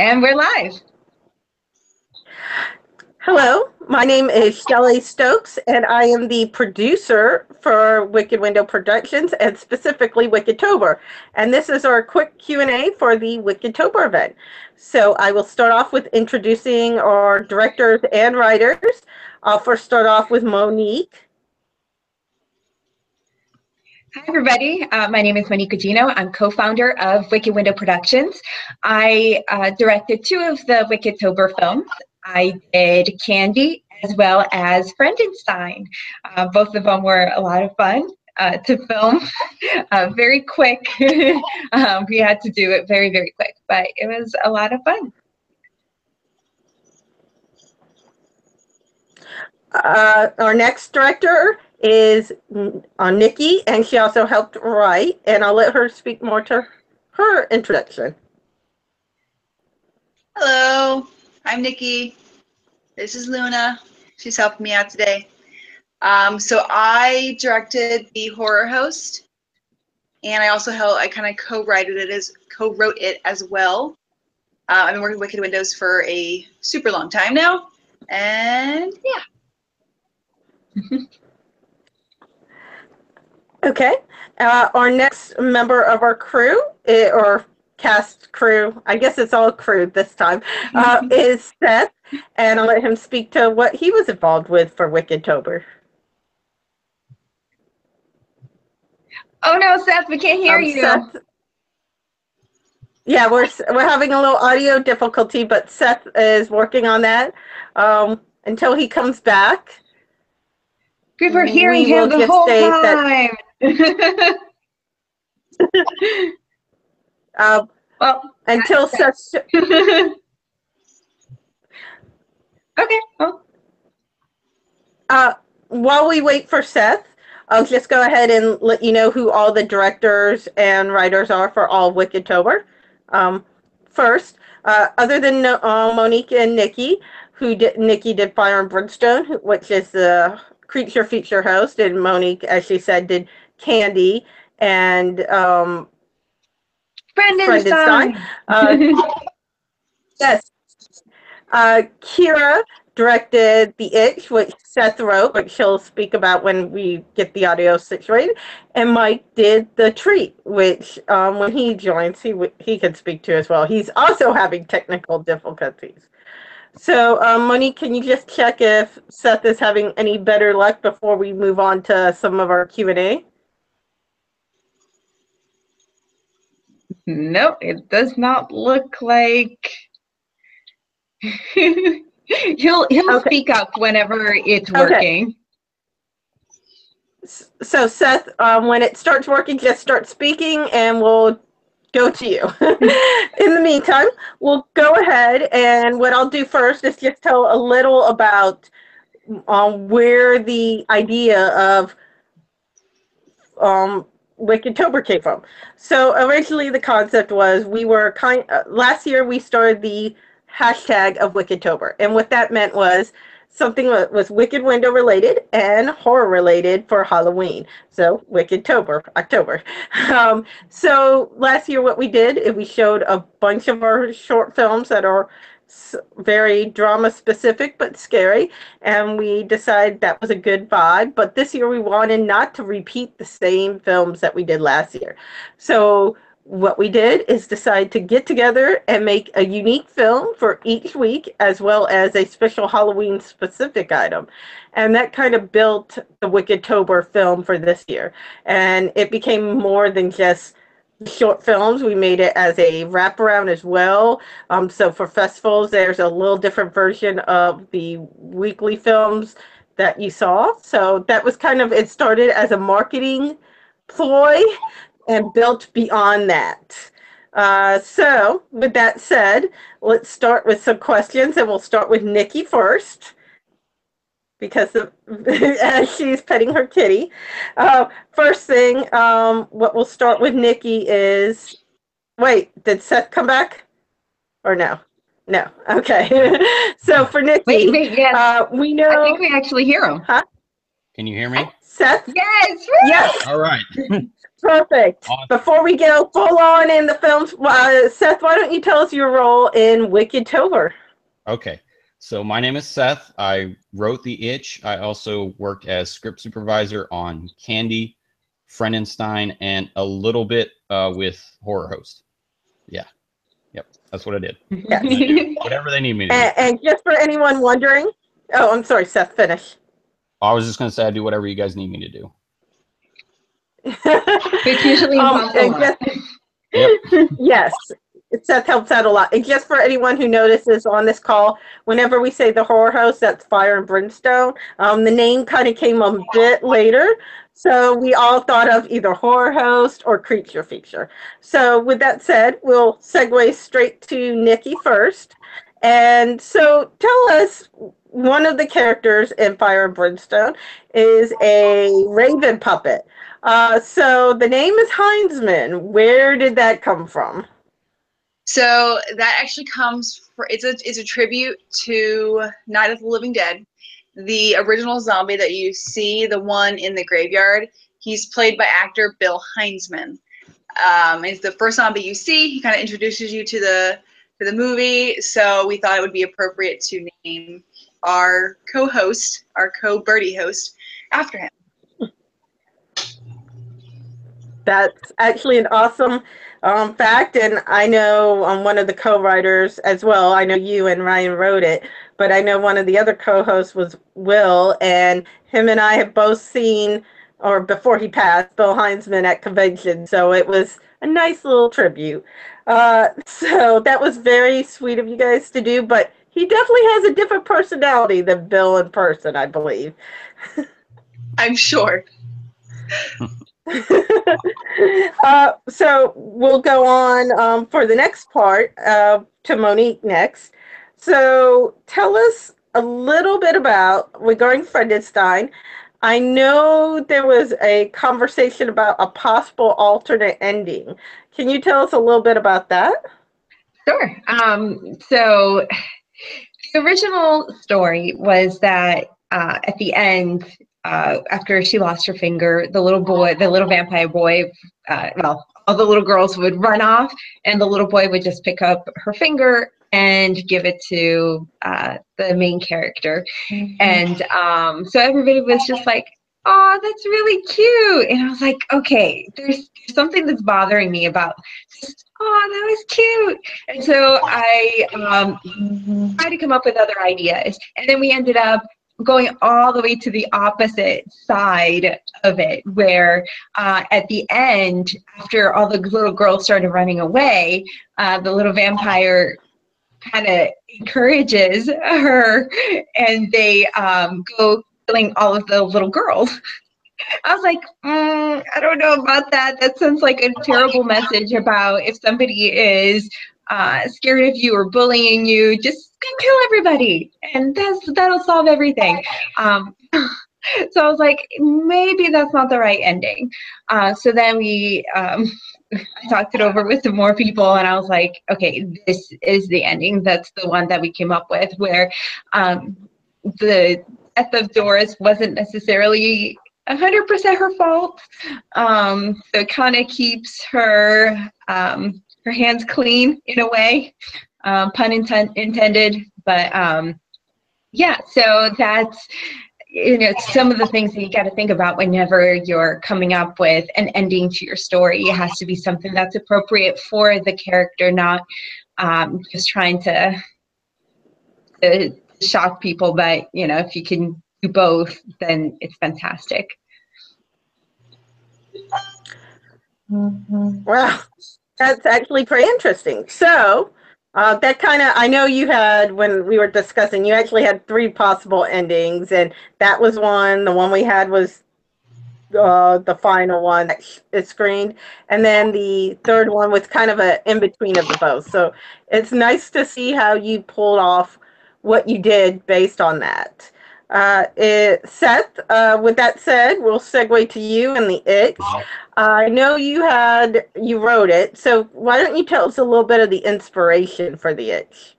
And we're live. Hello, my name is Shelley Stokes, and I am the producer for Wicked Window Productions, and specifically Wickedtober. And this is our quick Q&A for the Wickedtober event. So I will start off with introducing our directors and writers. I'll first start off with Monique. Hi, everybody. My name is Monique Gugino. I'm co-founder of Wicked Window Productions. I directed 2 of the Wickedtober films. I did Candy as well as Frankenstein. Both of them were a lot of fun to film. Very quick. We had to do it very, very quick, but it was a lot of fun. Our next director is Nikki, and she also helped write, and I'll let her speak more to her introduction. Hello, I'm Nikki. This is Luna. She's helping me out today. So I directed The Horror Host, and I also I kind of co-wrote it as well. I've been working with Wicked Windows for a super long time now, and yeah. Okay. Our next member of our crew, or cast crew, I guess it's all crew this time, is Seth, and I'll let him speak to what he was involved with for Wickedtober. Oh no, Seth, we can't hear you. Seth, yeah, we're having a little audio difficulty, but Seth is working on that until he comes back. We were hearing him the whole time. Well, until Seth. Okay. Well. While we wait for Seth, I'll just go ahead and let you know who all the directors and writers are for all Wickedtober. First, other than Monique and Nikki, Nikki did Fire and Brimstone, which is the creature feature host, and Monique, as she said, did Candy and Frankenstein. Yes. Kira directed The Itch, which Seth wrote, which she'll speak about when we get the audio situated. And Mike did The Treat, which when he joins, he can speak to as well. He's also having technical difficulties. So, Monique, can you just check if Seth is having any better luck before we move on to some of our Q&A? No, it does not look like. he'll okay. Speak up whenever it's working. Okay. So Seth, when it starts working, just start speaking and we'll go to you. In the meantime, we'll go ahead, and what I'll do first is just tell a little about where the idea of Wickedtober came from. So originally the concept was last year we started the hashtag of Wickedtober, and what that meant was something that was Wicked Window related and horror related for Halloween. So Wickedtober, October. So last year what we did is we showed a bunch of our short films that are very drama specific but scary, and we decided that was a good vibe. But this year we wanted not to repeat the same films that we did last year. So what we did is decide to get together and make a unique film for each week, as well as a special Halloween specific item. And that kind of built the Wickedtober film for this year. And it became more than just short films. We made it as a wraparound as well. So for festivals, there's a little different version of the weekly films that you saw. So that was kind of, it started as a marketing ploy and built beyond that. So with that said, let's start with some questions, and we'll start with Nikki first, because as she's petting her kitty. First thing, what we'll start with Nikki is, wait, did Seth come back? Or no? No. Okay. So for Nikki, wait, yes. we know. I think we actually hear him. Huh? Can you hear me? Seth? Yes. Yes. All right. Perfect. Awesome. Before we go full on in the films, Seth, why don't you tell us your role in Wickedtober? Okay. So my name is Seth. I wrote The Itch. I also worked as script supervisor on Candy, Frenenstein, and a little bit with Horror Host. Yeah. Yep. That's what I did. Yes. I do whatever they need me to do. And just for anyone wondering, oh, I'm sorry, Seth, finish. I was just going to say I do whatever you guys need me to do. Which usually involves a lot. Yep. Yes, Seth helps out a lot. And just for anyone who notices on this call, whenever we say the horror host, that's Fire and Brimstone. The name kind of came a bit later, so we all thought of either horror host or creature feature. So with that said, we'll segue straight to Nikki first. And so tell us, one of the characters in Fire and Brimstone is a raven puppet. So the name is Heinzman. Where did that come from? So that actually comes for it's a tribute to Night of the Living Dead. The original zombie that you see, the one in the graveyard, he's played by actor Bill Heinzman. It's the first zombie you see. He kind of introduces you to the movie. So we thought it would be appropriate to name our co-host, our co-birdie host, after him. That's actually an awesome fact, and I know one of the co-writers as well. I know you and Ryan wrote it, but I know one of the other co-hosts was Will, and him and I have both seen, or before he passed, Bill Heinzman at convention, so it was a nice little tribute. So that was very sweet of you guys to do, but he definitely has a different personality than Bill in person, I believe. I'm sure. So we'll go on for the next part to Monique next. So tell us a little bit about regarding Frankenstein. I know there was a conversation about a possible alternate ending. Can you tell us a little bit about that? Sure. So the original story was that at the end, after she lost her finger, the little vampire boy, well, all the little girls would run off, and the little boy would just pick up her finger and give it to the main character. Mm-hmm. And so everybody was just like, oh, that's really cute. And I was like, okay, there's something that's bothering me about just, oh, that was cute. And so I tried to come up with other ideas. And then we ended up going all the way to the opposite side of it, where at the end, after all the little girls started running away, the little vampire kind of encourages her, and they go killing all of the little girls. I was like, I don't know about that. That sounds like a terrible message about if somebody is scared of you or bullying you, just go kill everybody, and that'll solve everything. So I was like, maybe that's not the right ending. So then I talked it over with some more people, and I was like, okay, this is the ending. That's the one that we came up with, where the death of Doris wasn't necessarily 100% her fault. So it kind of keeps her hands clean in a way, pun intended. But yeah, so that's, some of the things that you got to think about whenever you're coming up with an ending to your story. It has to be something that's appropriate for the character, not just trying to shock people. But if you can do both, then it's fantastic. Well, that's actually pretty interesting. So that kind of, I know you had, when we were discussing, you actually had 3 possible endings, and that was one. The one we had was the final one that is screened, and then the third one was kind of a in between of the both. So it's nice to see how you pulled off what you did based on that. Seth, with that said, we'll segue to you and the Itch. I know you wrote it, so why don't you tell us a little bit of the inspiration for the Itch?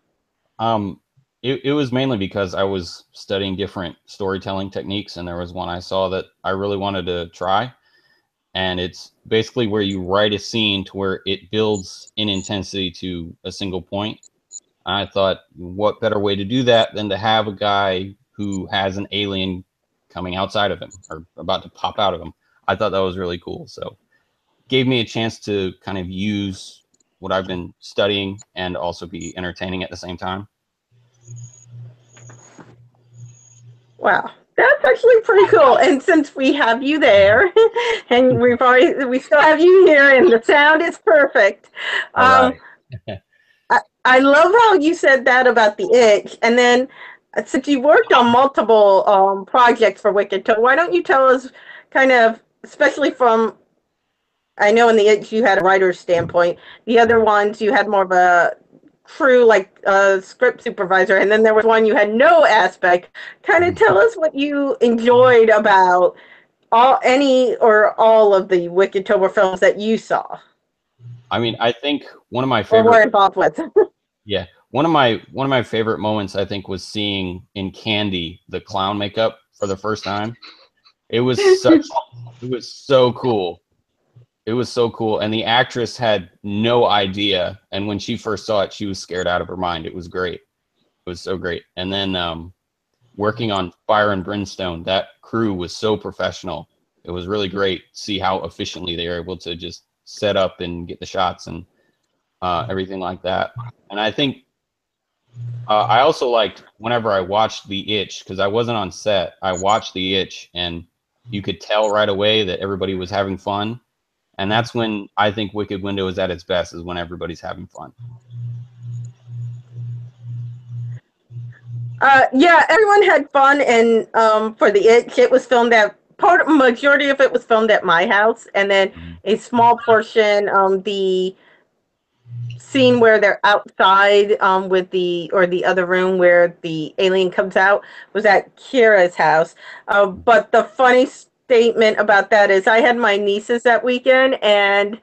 it was mainly because I was studying different storytelling techniques, and there was one I saw that I really wanted to try. And it's basically where you write a scene to where it builds in intensity to a single point. I thought, what better way to do that than to have a guy who has an alien coming outside of him or about to pop out of him. I thought that was really cool. So gave me a chance to kind of use what I've been studying and also be entertaining at the same time. Wow, that's actually pretty cool. And since we have you there, and we still have you here, and the sound is perfect. All right. I love how you said that about the itch. And then, since you worked on multiple projects for Wicked, why don't you tell us kind of, especially from, I know in the itch you had a writer's standpoint, the other ones you had more of a crew, like a script supervisor, and then there was one you had no aspect. Kind of tell us what you enjoyed about any or all of the Wickedtober films that you saw. I mean, I think one of my Or were favorite involved with. yeah, one of my favorite moments I think was seeing in Candy the clown makeup for the first time. It was so cool. It was so cool, and the actress had no idea, and when she first saw it she was scared out of her mind. It was great. It was so great. And then working on Fire and Brimstone, that crew was so professional. It was really great to see how efficiently they were able to just set up and get the shots and everything like that. And I think I also liked whenever I watched The Itch, because I wasn't on set. I watched The Itch, and you could tell right away that everybody was having fun. And that's when I think Wicked Window is at its best, is when everybody's having fun. Yeah, everyone had fun, and for the it was filmed at majority of it was filmed at my house, and then a small portion, the scene where they're outside with the other room where the alien comes out was at Kira's house. But the funny statement about that is I had my nieces that weekend, and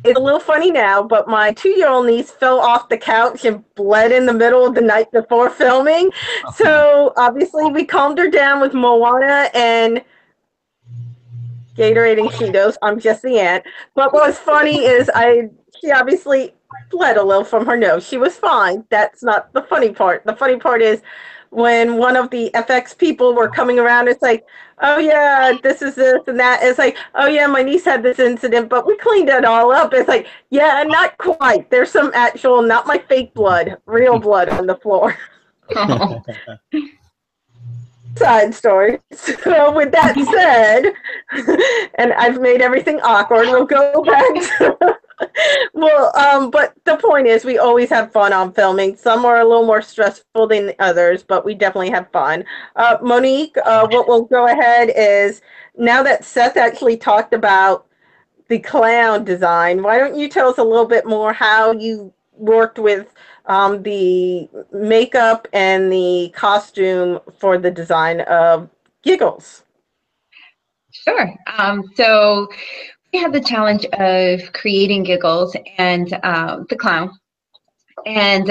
it's a little funny now, but my 2-year-old niece fell off the couch and bled in the middle of the night before filming. So obviously we calmed her down with Moana and Gatorade and Cheetos. I'm just the aunt. But what's funny is she obviously bled a little from her nose. She was fine. That's not the funny part. The funny part is when one of the FX people were coming around, it's like, oh yeah, this is this and that. It's like, oh yeah, my niece had this incident, but we cleaned it all up. It's like, yeah, not quite. There's some actual, not my fake blood, real blood on the floor. Oh. Side story. So with that said, and I've made everything awkward, we'll go back to but the point is we always have fun on filming. Some are a little more stressful than others, but we definitely have fun. Monique, what we'll go ahead is, now that Seth actually talked about the clown design, why don't you tell us a little bit more how you worked with the makeup and the costume for the design of Giggles? Sure. So we had the challenge of creating Giggles and the clown. And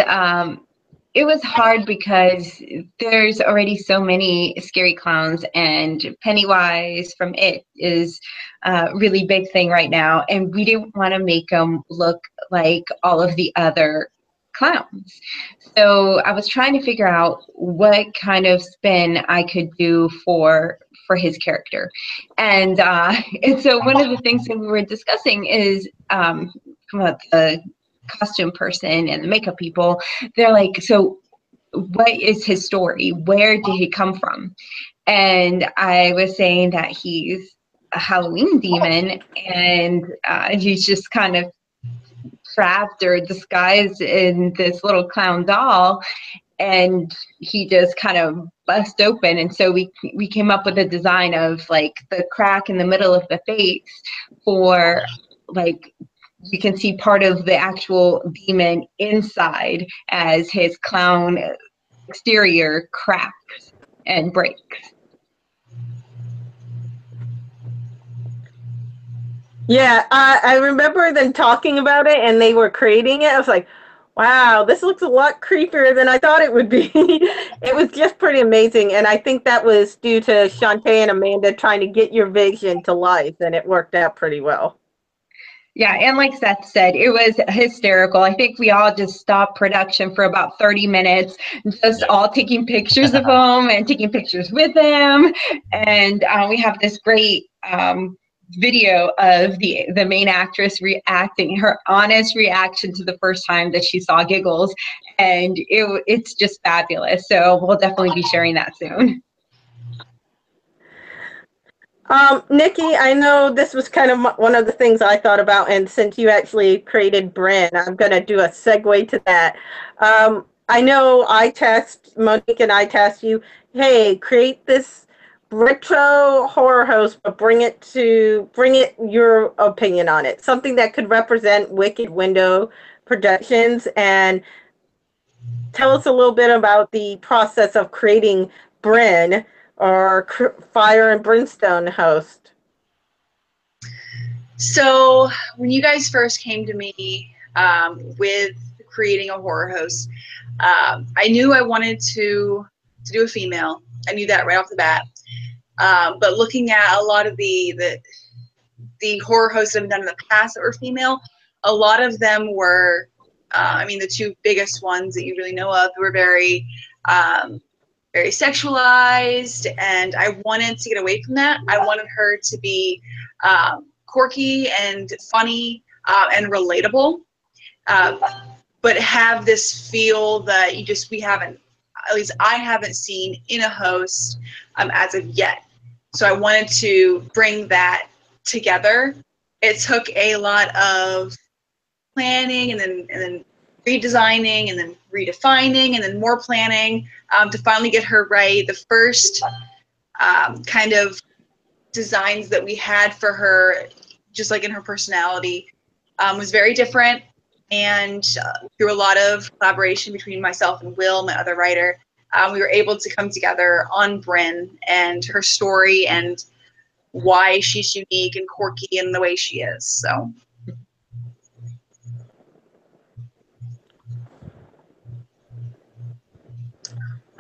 it was hard because there's already so many scary clowns, and Pennywise from It is a really big thing right now. And we didn't want to make him look like all of the other clowns. So I was trying to figure out what kind of spin I could do for his character. And so one of the things that we were discussing is about the costume person and the makeup people. They're like, so what is his story? Where did he come from? And I was saying that he's a Halloween demon, and he's just kind of trapped or disguised in this little clown doll, and he just kind of bust open. And so we came up with a design of like the crack in the middle of the face, for like you can see part of the actual demon inside as his clown exterior cracks and breaks. Yeah, I remember them talking about it and they were creating it. I was like, Wow, this looks a lot creepier than I thought it would be. It was just pretty amazing, and I think that was due to Shantae and Amanda trying to get your vision to life, and it worked out pretty well. Yeah, and like Seth said, it was hysterical. I think we all just stopped production for about 30 minutes, just all taking pictures of him and taking pictures with him. And we have this great video of the main actress reacting, her honest reaction to the first time that she saw Giggles, and it's just fabulous. So we'll definitely be sharing that soon. Nikki, I know this was kind of one of the things I thought about, and since you actually created Bryn, I'm going to do a segue to that. I know Monique and I tasked you, hey, create this retro horror host, but bring it your opinion on it, something that could represent Wicked Window Productions, and tell us a little bit about the process of creating Bryn, or Fire and Brimstone host. So when you guys first came to me with creating a horror host, I knew I wanted to do a female. I knew that right off the bat. But looking at a lot of the horror hosts that have been done in the past that were female, a lot of them were, I mean, the two biggest ones that you really know of were very sexualized, and I wanted to get away from that. I wanted her to be quirky and funny and relatable, but have this feel that we haven't, at least I haven't seen in a host as of yet. So I wanted to bring that together. It took a lot of planning and then redesigning and then redefining and then more planning to finally get her right. The first kind of designs that we had for her, just like in her personality, was very different. And through a lot of collaboration between myself and Will, my other writer, we were able to come together on Bryn and her story and why she's unique and quirky in the way she is. So.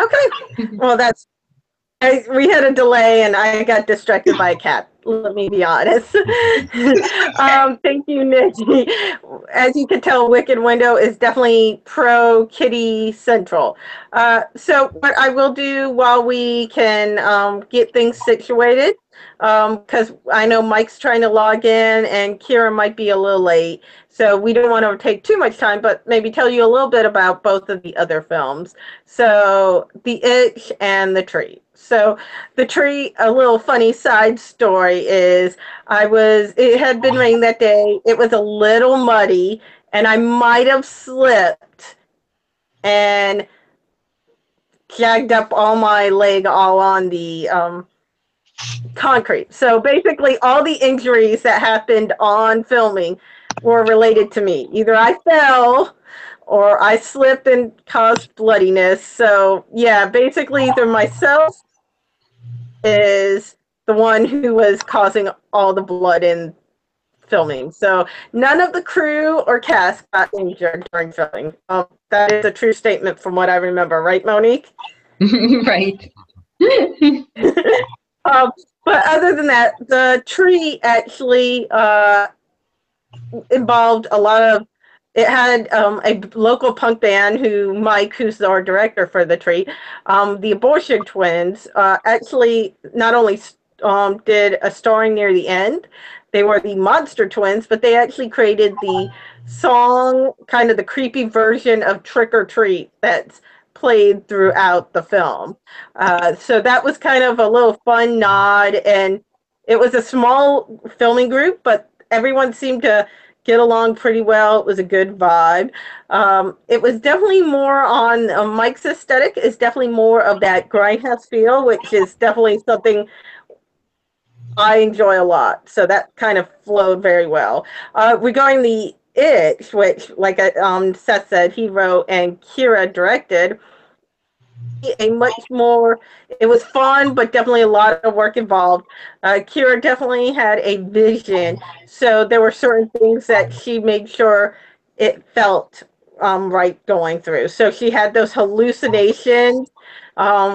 Okay, well, we had a delay and I got distracted by a cat. Let me be honest. Thank you, Nikki. As you can tell, Wicked Window is definitely pro kitty central. So what I will do while we can get things situated, because I know Mike's trying to log in and Kira might be a little late. So we don't want to take too much time, but maybe tell you a little bit about both of the other films. So The Itch and The Tree. So The Tree, a little funny side story is it had been raining that day. It was a little muddy and I might have slipped and jagged up all my leg all on the concrete. So basically all the injuries that happened on filming were related to me. Either I fell or I slipped and caused bloodiness. So yeah, basically either myself is the one who was causing all the blood in filming. So none of the crew or cast got injured during filming. That is a true statement from what I remember, right, Monique? Right. But other than that, The Tree actually involved a lot of, it had a local punk band Mike, who's our director for The Tree, the Abortion Twins, actually not only did a starring near the end, they were the Monster Twins, but they actually created the song, kind of the creepy version of Trick or Treat that's played throughout the film. So that was kind of a little fun nod, and it was a small filming group, but everyone seemed to get along pretty well. It was a good vibe. It was definitely more on Mike's aesthetic is definitely more of that grindhouse feel, which is definitely something I enjoy a lot. So that kind of flowed very well. Regarding The Itch, which, like Seth said, he wrote and Kira directed, a much more, it was fun, but definitely a lot of work involved. Kira definitely had a vision, so there were certain things that she made sure it felt right going through. So she had those hallucinations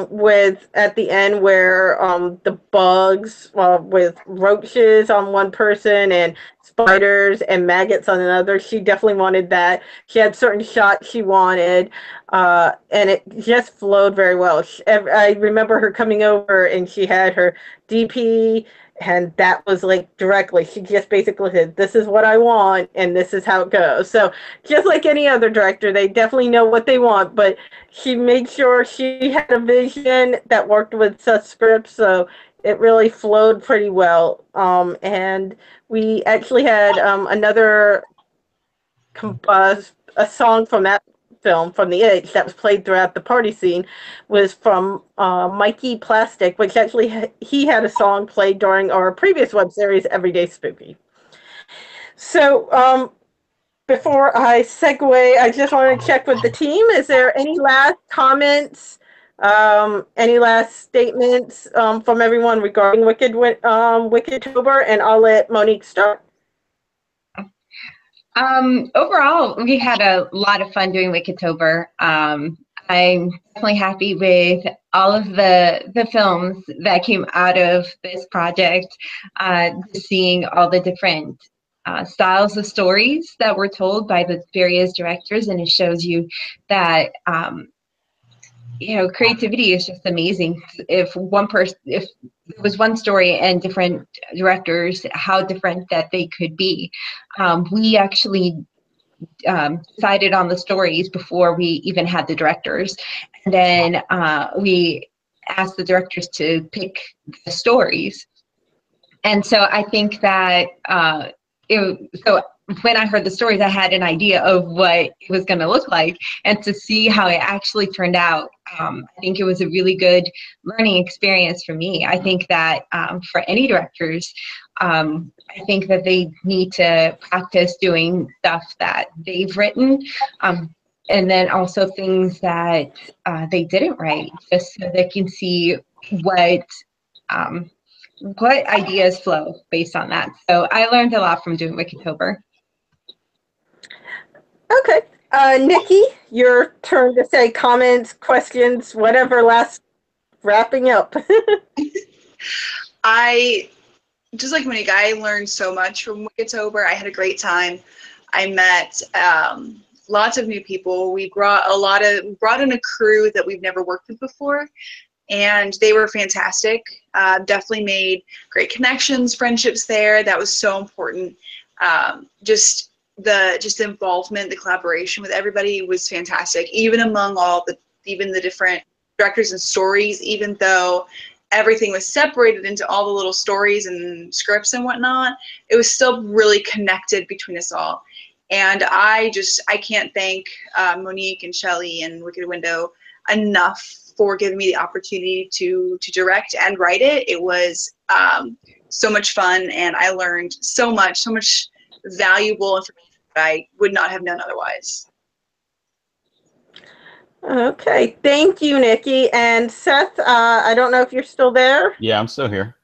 with at the end where the bugs with roaches on one person and spiders and maggots on another. She definitely wanted that. She had certain shots she wanted, and it just flowed very well. I remember her coming over and she had her DP, and that was like directly, she just basically said, this is what I want and this is how it goes. So just like any other director, they definitely know what they want, but she made sure she had a vision that worked with such scripts. So it really flowed pretty well. And we actually had another a song from that film, from the Itch, that was played throughout the party scene, was from Mikey Plastic, which actually he had a song played during our previous web series, Everyday Spooky. So before I segue, I just want to check with the team. Is there any last comments, any last statements from everyone regarding Wickedtober? And I'll let Monique start. Overall, we had a lot of fun doing Wickedtober. I'm definitely happy with all of the films that came out of this project, seeing all the different styles of stories that were told by the various directors, and it shows you that creativity is just amazing. If there was one story and different directors, how different that they could be. We actually decided on the stories before we even had the directors, and then we asked the directors to pick the stories. And so I think that so when I heard the stories, I had an idea of what it was going to look like, and to see how it actually turned out, I think it was a really good learning experience for me. I think that for any directors, I think that they need to practice doing stuff that they've written, and then also things that they didn't write, just so they can see what ideas flow based on that. So I learned a lot from doing Wickedtober. Okay. Nikki, your turn to say comments, questions, whatever, last wrapping up. I, just like Monique, I learned so much from Wickedtober. I had a great time. I met lots of new people. We brought in a crew that we've never worked with before, and they were fantastic. Definitely made great connections, friendships there. That was so important. Just the involvement, the collaboration with everybody was fantastic. Even among the different directors and stories, even though everything was separated into all the little stories and scripts and whatnot, it was still really connected between us all. And I can't thank Monique and Shelley and Wicked Window enough for giving me the opportunity to direct and write it. It was so much fun, and I learned so much valuable information that I would not have known otherwise. Okay, thank you, Nikki. And Seth, I don't know if you're still there. Yeah, I'm still here.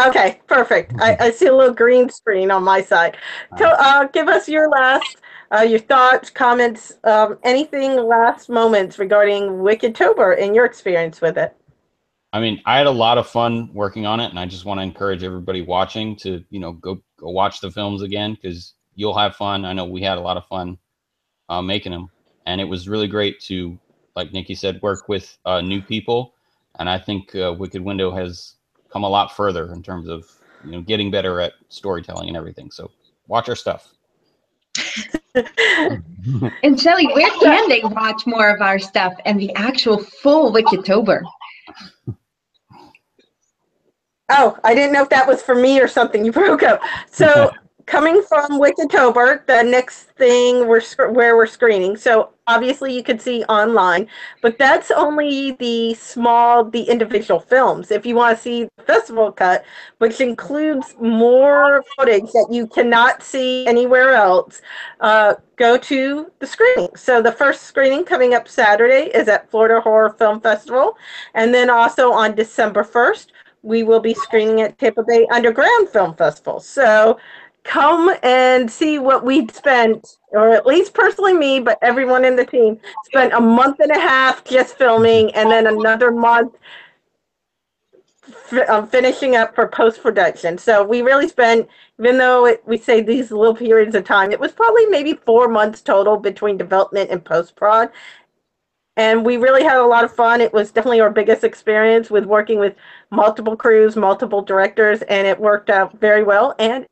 Okay, perfect. I see a little green screen on my side. So give us your thoughts, comments, anything, last moments regarding Wickedtober and your experience with it. I mean, I had a lot of fun working on it, and I just want to encourage everybody watching to, go watch the films again, because you'll have fun. I know we had a lot of fun making them, and it was really great to, like Nikki said, work with new people. And I think Wicked Window has come a lot further in terms of getting better at storytelling and everything. So watch our stuff. And Shelley, where can they watch more of our stuff and the actual full Wickedtober? Oh, I didn't know if that was for me or something. You broke up. So coming from Wickedtober, the next thing where we're screening. So obviously you could see online, but that's only the individual films. If you want to see the festival cut, which includes more footage that you cannot see anywhere else, go to the screening. So the first screening coming up Saturday is at Florida Horror Film Festival. And then also on December 1st, we will be screening at Tampa Bay Underground Film Festival. So come and see what we'd spent, or at least personally me, but everyone in the team spent a month and a half just filming, and then another month finishing up for post-production. So we really spent, even though we say these little periods of time, it was probably maybe 4 months total between development and post-prod. And we really had a lot of fun. It was definitely our biggest experience with working with multiple crews, multiple directors, and it worked out very well. And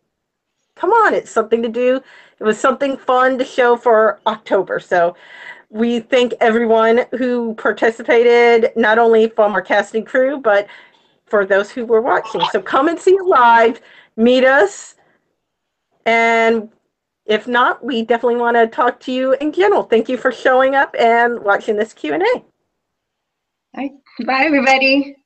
come on, it's something to do. It was something fun to show for October. So we thank everyone who participated, not only from our casting crew, but for those who were watching. So come and see it live, meet us, and if not, we definitely want to talk to you in general. Thank you for showing up and watching this Q&A. Bye, everybody.